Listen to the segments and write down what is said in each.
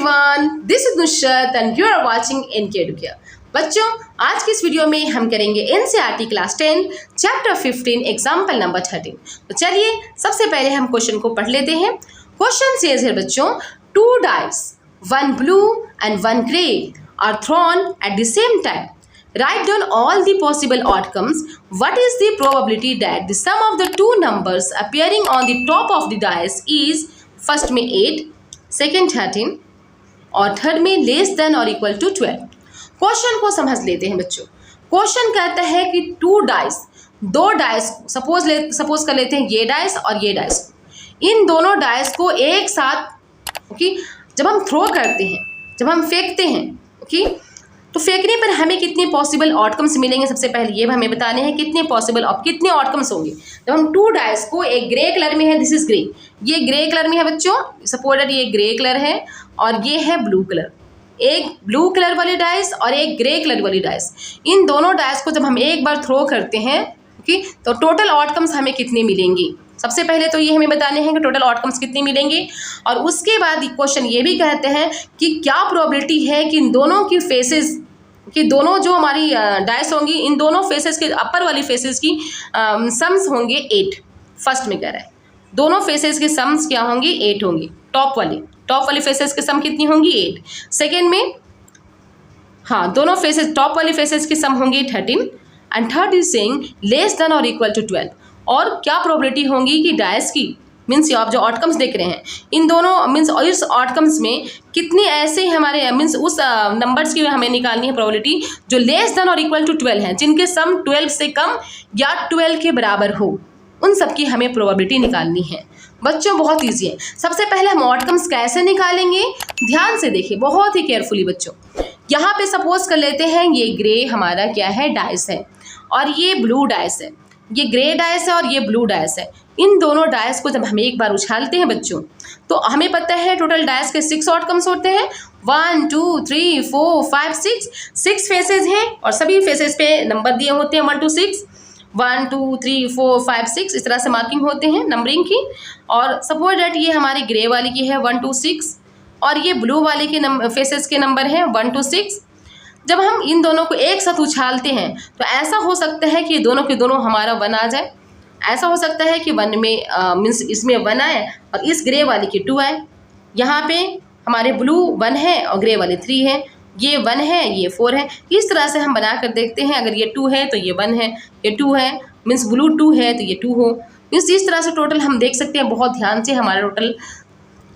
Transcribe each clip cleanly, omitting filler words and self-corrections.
Everyone, this is Nusrat and you are watching NK Educare. बच्चों, आज की इस वीडियो में हम करेंगे NCERT class 10 chapter 15 example number 13। तो चलिए सबसे पहले हम क्वेश्चन को पढ़ लेते हैं। क्वेश्चन सेज है बच्चों, 2 dice, 1 blue and 1 gray are thrown at the same time. Write down all the possible outcomes. What is the probability that the sum of the two numbers appearing on the top of the dice is first में 8, second 13 और third में less than और equal to 12। Question को समझ लेते हैं बच्चों। Question कहता है कि 2 डाइस, 2 डाइस सपोज कर लेते हैं ये डाइस और ये डाइस। इन दोनों डाइस को एक साथ जब हम थ्रो करते हैं, जब हम फेंकते हैं तो फेंकने पर हमें कितने पॉसिबल आउटकम्स मिलेंगे। सबसे पहले ये हमें बताने हैं कितने आउटकम्स होंगे। जब हम 2 डाइस को, एक ग्रे कलर में है, दिस इज ग्रे, ये ग्रे कलर में है बच्चों, सपोज ये ग्रे कलर है और ये है ब्लू कलर। एक ब्लू कलर वाली डाइस और एक ग्रे कलर वाली डाइस, इन दोनों डाइस को जब हम एक बार थ्रो करते हैं तो टोटल आउटकम्स हमें कितने मिलेंगे। सबसे पहले तो ये हमें बताने हैं कि टोटल आउटकम्स कितने मिलेंगे, और उसके बाद क्वेश्चन ये भी कहते हैं कि क्या प्रोबेबिलिटी है कि इन दोनों की फेसेस, कि दोनों जो हमारी डाइस होंगी, इन दोनों फेसेस के अपर वाली फेसेस की सम्स होंगे 8। फर्स्ट में कह रहा है दोनों फेसेस के सम्स क्या होंगी, 8 होंगी। टॉप वाली फेसेस के सम कितनी होंगी, 8। सेकेंड में दोनों फेसेस, टॉप वाली फेसेस की सम होंगी 13 and third is saying less than और इक्वल टू 12। और क्या प्रोबेबिलिटी होंगी कि डाइस की, मीन्स आप जो आउटकम्स देख रहे हैं इन दोनों, मीन्स इस आउटकम्स में कितने ऐसे हमारे, मीन्स उस नंबर्स की हमें निकालनी है प्रोबेबिलिटी जो लेस देन और इक्वल टू 12 हैं, जिनके सम 12 से कम या 12 के बराबर हो, उन सब की हमें प्रोबेबिलिटी निकालनी है। बच्चों बहुत ईजी है। सबसे पहले हम आउटकम्स कैसे निकालेंगे, ध्यान से देखिए बहुत ही केयरफुली बच्चों। यहाँ पे सपोज कर लेते हैं ये ग्रे हमारा क्या है, डाइस है, और ये ब्लू डाइस है। ये ग्रे डाइस है और ये ब्लू डाइस है। इन दोनों डाइस को जब हम एक बार उछालते हैं बच्चों, तो हमें पता है टोटल डाइस के 6 आउटकम्स होते हैं। 1 2 3 4 5 6 फेसेस हैं और सभी फेसेस पे नंबर दिए होते हैं 1 to 6, 1 2 3 4 5 6 इस तरह से मार्किंग होते हैं नंबरिंग की। और सपोज दैट ये हमारी ग्रे वाली की है 1 to 6 और ये ब्लू वाले के फेसेस के नंबर हैं 1 to 6। जब हम इन दोनों को एक साथ उछालते हैं तो ऐसा हो सकता है कि दोनों के दोनों हमारा 1 आ जाए। ऐसा हो सकता है कि 1 में मीन्स इसमें 1 आए और इस ग्रे वाली की 2 आए। यहाँ पे हमारे ब्लू 1 है और ग्रे वाले 3 है, ये 1 है, ये 4 है। इस तरह से हम बना कर देखते हैं। अगर ये 2 है तो ये 1 है, ये 2 है, मीन्स ब्लू 2 है तो ये 2 हो। मीन्स इस तरह से टोटल हम देख सकते हैं। बहुत ध्यान से हमारा टोटल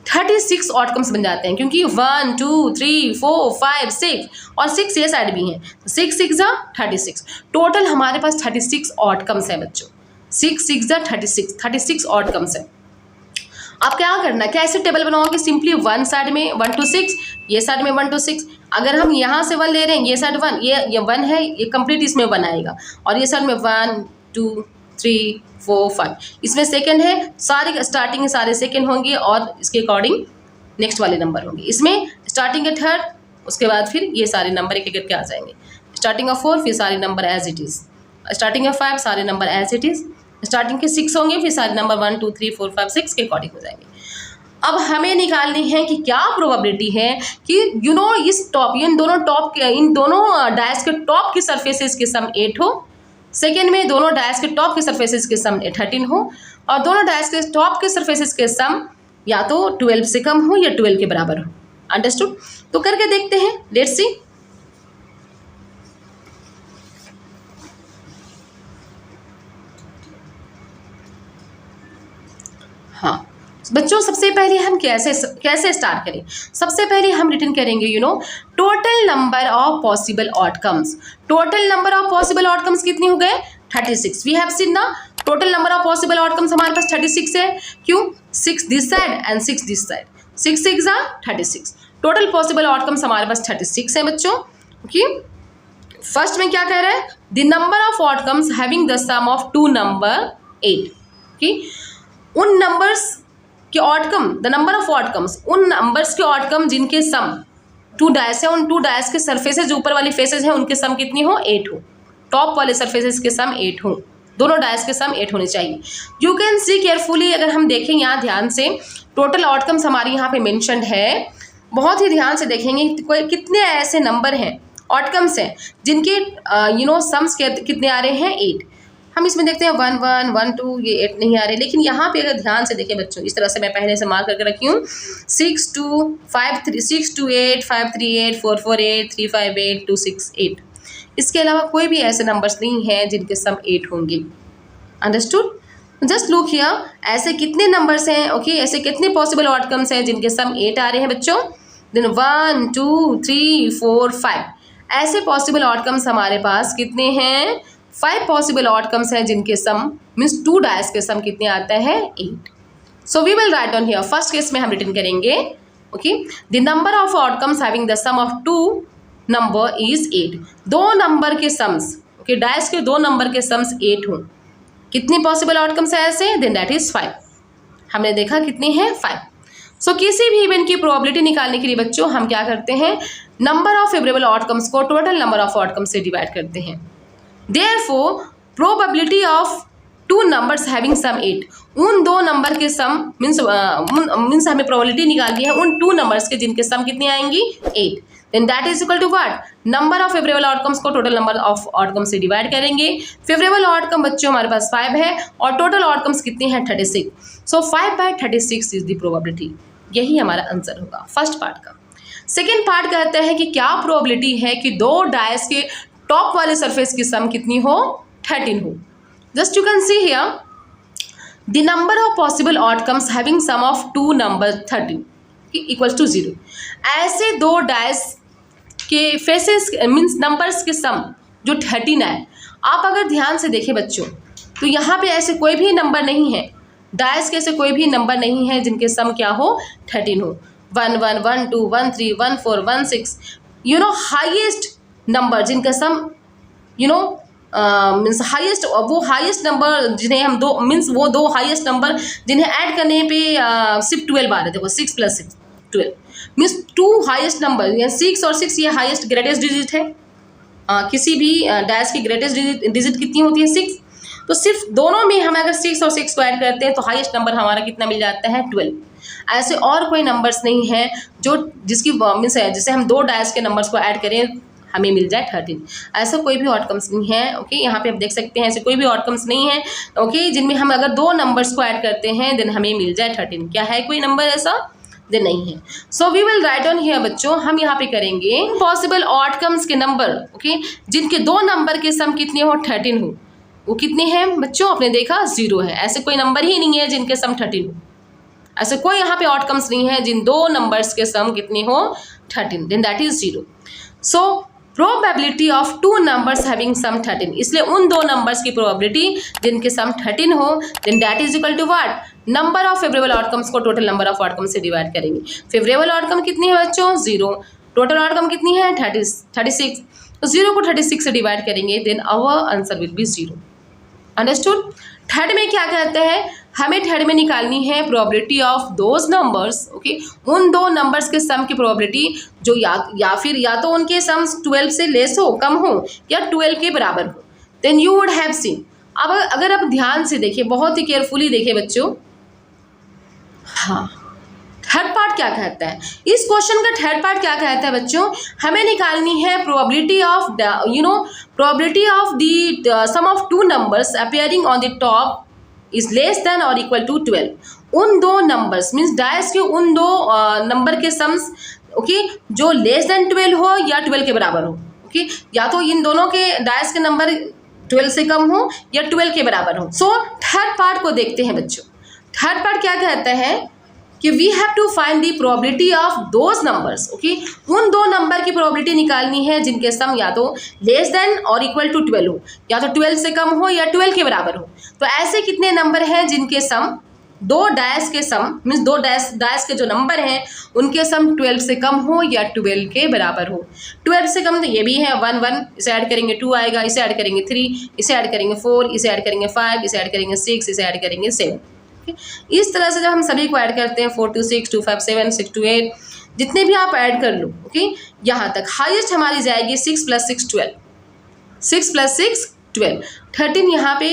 36 आउटकम्स बन जाते हैं, क्योंकि 1 2 3 4 5 6 और 6 ये साइड भी हैं, 6 6 जा 36। टोटल हमारे पास 36 आउटकम्स है बच्चों। 6 6 जा 36 आउटकम्स है। आप क्या करना, क्या ऐसे टेबल बनाओगे, सिंपली 1 साइड में 1 to 6, ये साइड में 1 to 6। अगर हम यहाँ से 1 ले रहे हैं, ये साइड 1, ये 1 है, ये कंप्लीट इसमें 1 आएगा, और ये साइड में 1 2 3 4 5 इसमें सेकंड है, सारे स्टार्टिंग के सारे सेकंड होंगे और इसके अकॉर्डिंग नेक्स्ट वाले नंबर होंगे। इसमें स्टार्टिंग के थर्ड, उसके बाद फिर ये सारे नंबर एक करके आ जाएंगे। स्टार्टिंग ऑफ 4 फिर सारे number as it is, starting of 5 सारे number as it is, starting के 6 होंगे फिर सारे नंबर 1 2 3 4 5 6 के अकॉर्डिंग हो जाएंगे। अब हमें निकालनी है कि क्या प्रोबेबिलिटी है कि इन दोनों डाइस के टॉप की सरफेसेस के सम 8 हो, सेकेंड में दोनों डाइस के टॉप के सरफेसेस के सम 13 हो, और दोनों डाइस के टॉप के सरफेसेस के सम या तो 12 से कम हो या 12 के बराबर हो। अंडरस्टूड? तो करके देखते हैं, लेट्स सी। बच्चों सबसे पहले हम कैसे स्टार्ट करें। सबसे पहले हम रिटर्न करेंगे total number of possible outcomes. Total number of possible outcomes कितने हो गए, 36। वी हैव सीन ना, total number of possible outcomes हमारे पास 36 है। क्यों, 6 this side and 6 this side, 6 6 जा 36। टोटल पॉसिबल आउटकम्स हमारे पास 36 है बच्चों। ओके, फर्स्ट में क्या कह रहा है, the number of outcomes having the sum of 2 number 8। Okay, उन नंबर्स के outcome, the number of outcomes, उन नंबर्स के आउटकम जिनके सम 2 डाइस है, उन 2 डाइस के सरफेसेस जो ऊपर वाली फेसेस हैं उनके सम कितनी हो, 8 हो। टॉप वाले सरफेसेस के सम 8 हो, दोनों डाइस के सम 8 होने चाहिए। यू कैन सी केयरफुली, अगर हम देखें यहाँ ध्यान से, टोटल आउटकम्स हमारी यहाँ पे मेंशन्ड है बहुत ही ध्यान से देखेंगे कोई कितने ऐसे नंबर हैं, आउटकम्स हैं जिनके सम्स कितने आ रहे हैं 8। हम इसमें देखते हैं 1 1 1 2, ये 8 नहीं आ रहे, लेकिन यहाँ पे अगर ध्यान से देखें बच्चों, इस तरह से मैं पहले से मार्क करके रखी हूँ 6 2 5 3 6 2 8 5 3 8 4 4 8 3 5 8 2 6 8। इसके अलावा कोई भी ऐसे नंबर्स नहीं हैं जिनके सम 8 होंगे। अंडरस्टूड? जस्ट लुक हियर, ऐसे कितने नंबर्स हैं, ओके, ऐसे कितने पॉसिबल आउटकम्स हैं जिनके सम 8 आ रहे हैं बच्चों। देन 1 2 3 4 5 ऐसे पॉसिबल आउटकम्स हमारे पास कितने हैं, 5 पॉसिबल आउटकम्स हैं जिनके सम मीन्स 2 डायस के सम कितने आता है 8। So we will write down here, first case में हम रिटर्न करेंगे, okay, the number of outcomes having the sum of 2 number is 8। 2 number के सम्स, ओके, डायस के 2 नंबर के सम्स 8 हों, कितने पॉसिबल आउटकम्स है ऐसे, देन दैट इज 5। हमने देखा कितने हैं 5। सो किसी भी इवेंट की प्रोबेबिलिटी निकालने के लिए बच्चों हम क्या करते हैं, नंबर ऑफ फेवरेबल आउटकम्स को टोटल नंबर ऑफ आउटकम्स से डिवाइड करते हैं। Therefore probability of 2 numbers having sum 8, उन 2 नंबर के सम मीन्स हमें प्रोबेबिलिटी निकालनी है उन 2 नंबर्स के जिनके सम कितनी आएंगी 8। Then that is equal to what, number of favourable outcomes को टोटल नंबर ऑफ आउटकम्स से डिवाइड करेंगे। फेवरेबल आउटकम बच्चों हमारे पास 5 है और टोटल आउटकम्स कितने हैं 36। सो 5/36 इज द प्रोबेबिलिटी। यही हमारा आंसर होगा फर्स्ट पार्ट का। सेकेंड पार्ट कहता है कि क्या प्रोबेबिलिटी है कि 2 डायस के टॉप वाले सरफेस की सम कितनी हो 13 हो। Just you can see here the number of possible outcomes having sum of 2 number 13 equals to 0। ऐसे 2 डायस के फेसेस मीन्स नंबर्स के सम जो 13 है, आप अगर ध्यान से देखें बच्चों तो यहाँ पे ऐसे कोई भी नंबर नहीं है, डायस के ऐसे कोई भी नंबर नहीं है जिनके सम क्या हो 13 हो। 1 1 1 2 1 3 1 4 1 6 हाईएस्ट नंबर जिनका सम मीन्स हाईएस्ट, वो हाईएस्ट नंबर जिन्हें हम वो दो हाईएस्ट नंबर जिन्हें ऐड करने पे सिर्फ 12 आ रहे। देखो 6 + 6 12 मीन्स 2 हाईएस्ट नंबर, 6 और 6 ये हाईएस्ट ग्रेटेस्ट डिजिट है। किसी भी डैश की ग्रेटेस्ट डिजिट कितनी होती है 6। तो सिर्फ दोनों में हम अगर 6 और 6 को ऐड करते हैं तो हाईएस्ट नंबर हमारा कितना मिल जाता है 12। ऐसे और कोई नंबर्स नहीं है जो जिसकी मीन्स है जिसे हम 2 डैश के नंबर्स को ऐड करें हमें मिल जाए 13। ऐसा कोई भी आउटकम्स नहीं है, ओके, यहाँ पे आप देख सकते हैं ऐसे कोई भी आउटकम्स नहीं है, ओके, जिनमें हम अगर 2 नंबर्स को ऐड करते हैं देन हमें मिल जाए 13। क्या है कोई नंबर ऐसा, देन नहीं है। So we will write on here बच्चों, हम यहाँ पे करेंगे पॉसिबल आउटकम्स के नंबर, ओके, जिनके 2 नंबर के सम कितने हो 13 हो, वो कितने हैं बच्चों, आपने देखा 0 है। ऐसे कोई नंबर ही नहीं है जिनके सम 13 हो। ऐसे कोई यहाँ पे आउटकम्स नहीं है जिन 2 नंबर्स के सम कितने हो 13, then that is 0। So probability of 2 numbers having sum 13, इसलिए उन 2 नंबर्स की प्रोबेबिलिटी जिनके सम 13 हो then that is equal to what, number of favourable outcomes को टोटल नंबर ऑफ आउटकम से डिवाइड करेंगे। फेवरेबल आउटकम कितनी है बच्चों 0, टोटल आउटकम कितनी है 36, तो 0 को 36 से डिवाइड करेंगे then our answer will be 0। Understood? Third में क्या कहते हैं, हमें थर्ड में निकालनी है probability of those numbers, okay, उन 2 नंबर्स के सम की प्रोबेबिलिटी जो या तो उनके सम्स 12 से लेस हो, कम हो, या 12 के बराबर हो। Then you would have seen, अब अगर आप ध्यान से देखिए, बहुत ही केयरफुली देखिए बच्चों, हाँ, थर्ड पार्ट क्या कहता है, इस क्वेश्चन का थर्ड पार्ट क्या कहता है बच्चों, हमें निकालनी है probability of probability of the sum of 2 numbers appearing on the top is less than और इक्वल टू 12। उन 2 नंबर्स मीन्स डायस के उन 2 नंबर के सम्स, ओके, जो लेस देन 12 हो या 12 के बराबर हो, ओके, या तो इन दोनों के डायस के नंबर 12 से कम हो या 12 के बराबर हो। सो थर्ड पार्ट को देखते हैं बच्चों। थर्ड पार्ट क्या कहता है कि we have to find the probability of those numbers, okay, उन 2 नंबर की प्रोबेबिलिटी निकालनी है जिनके सम या तो लेस देन और इक्वल टू 12 हो, या तो 12 से कम हो या 12 के बराबर हो। तो ऐसे कितने नंबर हैं जिनके सम 2 डायस के सम मीन्स 2 डायस के जो नंबर हैं उनके सम 12 से कम हो या 12 के बराबर हो। 12 से कम तो ये भी है 1 1, इसे ऐड करेंगे 2 आएगा, इसे ऐड करेंगे 3, इसे ऐड करेंगे 4, इसे ऐड करेंगे 5, इसे ऐड करेंगे 6, इसे ऐड करेंगे 7। इस तरह से जब हम सभी को ऐड करते हैं 4 2 6 2 5 7 6 2 8, जितने भी आप ऐड कर लो, ओके, यहाँ तक हाईएस्ट हमारी जाएगी 6 + 6 12, 6 + 6 12। 13 यहाँ पे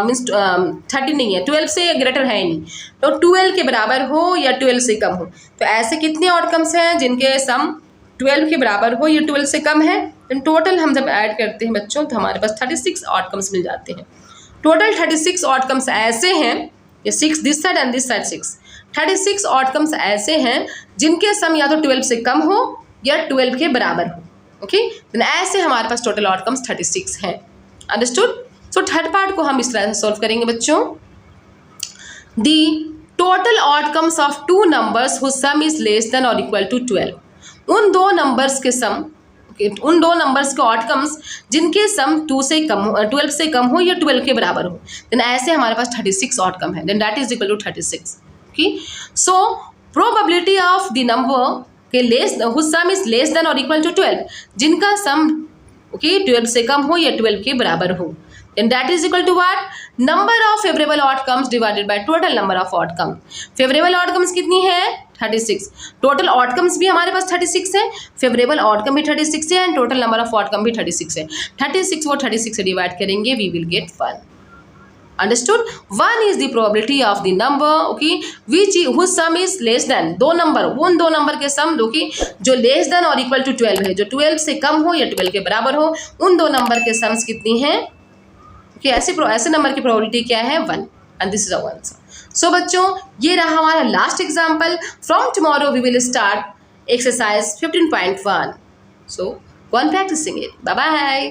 मीन्स 13 नहीं है, 12 से ग्रेटर है नहीं, तो 12 के बराबर हो या 12 से कम हो। तो ऐसे कितने आउटकम्स हैं जिनके सम 12 के बराबर हो या 12 से कम है। तो टोटल हम जब ऐड करते हैं बच्चों तो हमारे पास 36 आउटकम्स मिल जाते हैं। टोटल 36 आउटकम्स ऐसे हैं, ये 6 this side and this side 6, 36 outcomes ऐसे हैं जिनके सम या तो 12 से कम हो या 12 के बराबर हो। ओके, देन ऐसे हमारे पास टोटल आउटकम्स 36 हैं। अंडरस्टूड। सो थर्ड पार्ट को हम इस तरह से सॉल्व करेंगे बच्चों। The total outcomes of two numbers whose sum is less than और इक्वल टू 12। उन दो नंबर्स के सम, उन दो नंबर्स के आउटकम्स जिनके सम 2 से कम हो, 12 से कम हो या 12 के बराबर हो, देन ऐसे हमारे पास 36 आउटकम है। Then that is equal to 36। Okay, so probability of the number के less whose sum is less than और इक्वल टू 12, जिनका सम 12 से कम हो या 12 के बराबर हो, then that is equal to what? Number of favorable outcomes divided by total number of outcomes. favorable outcomes कितनी है? 36। total outcomes भी हमारे पास 36 है, favorable outcome भी 36 है and total number of outcome भी 36 है। 36 वो 36 से डिवाइड करेंगे, we will get 1। Understood? 1 is the probability of the number, okay, which whose sum is less than, दो नंबर, उन दो नंबर के सम जो लेस देन और इक्वल टू 12 है, जो 12 से कम हो या 12 के बराबर हो, उन दो नंबर के सम्स कितनी हैं? कि ऐसे नंबर की प्रोबेबिलिटी क्या है? 1। And this is our answer. So बच्चों, ये रहा हमारा last example. From tomorrow we will start exercise 15.1। So go on practising it. Bye bye.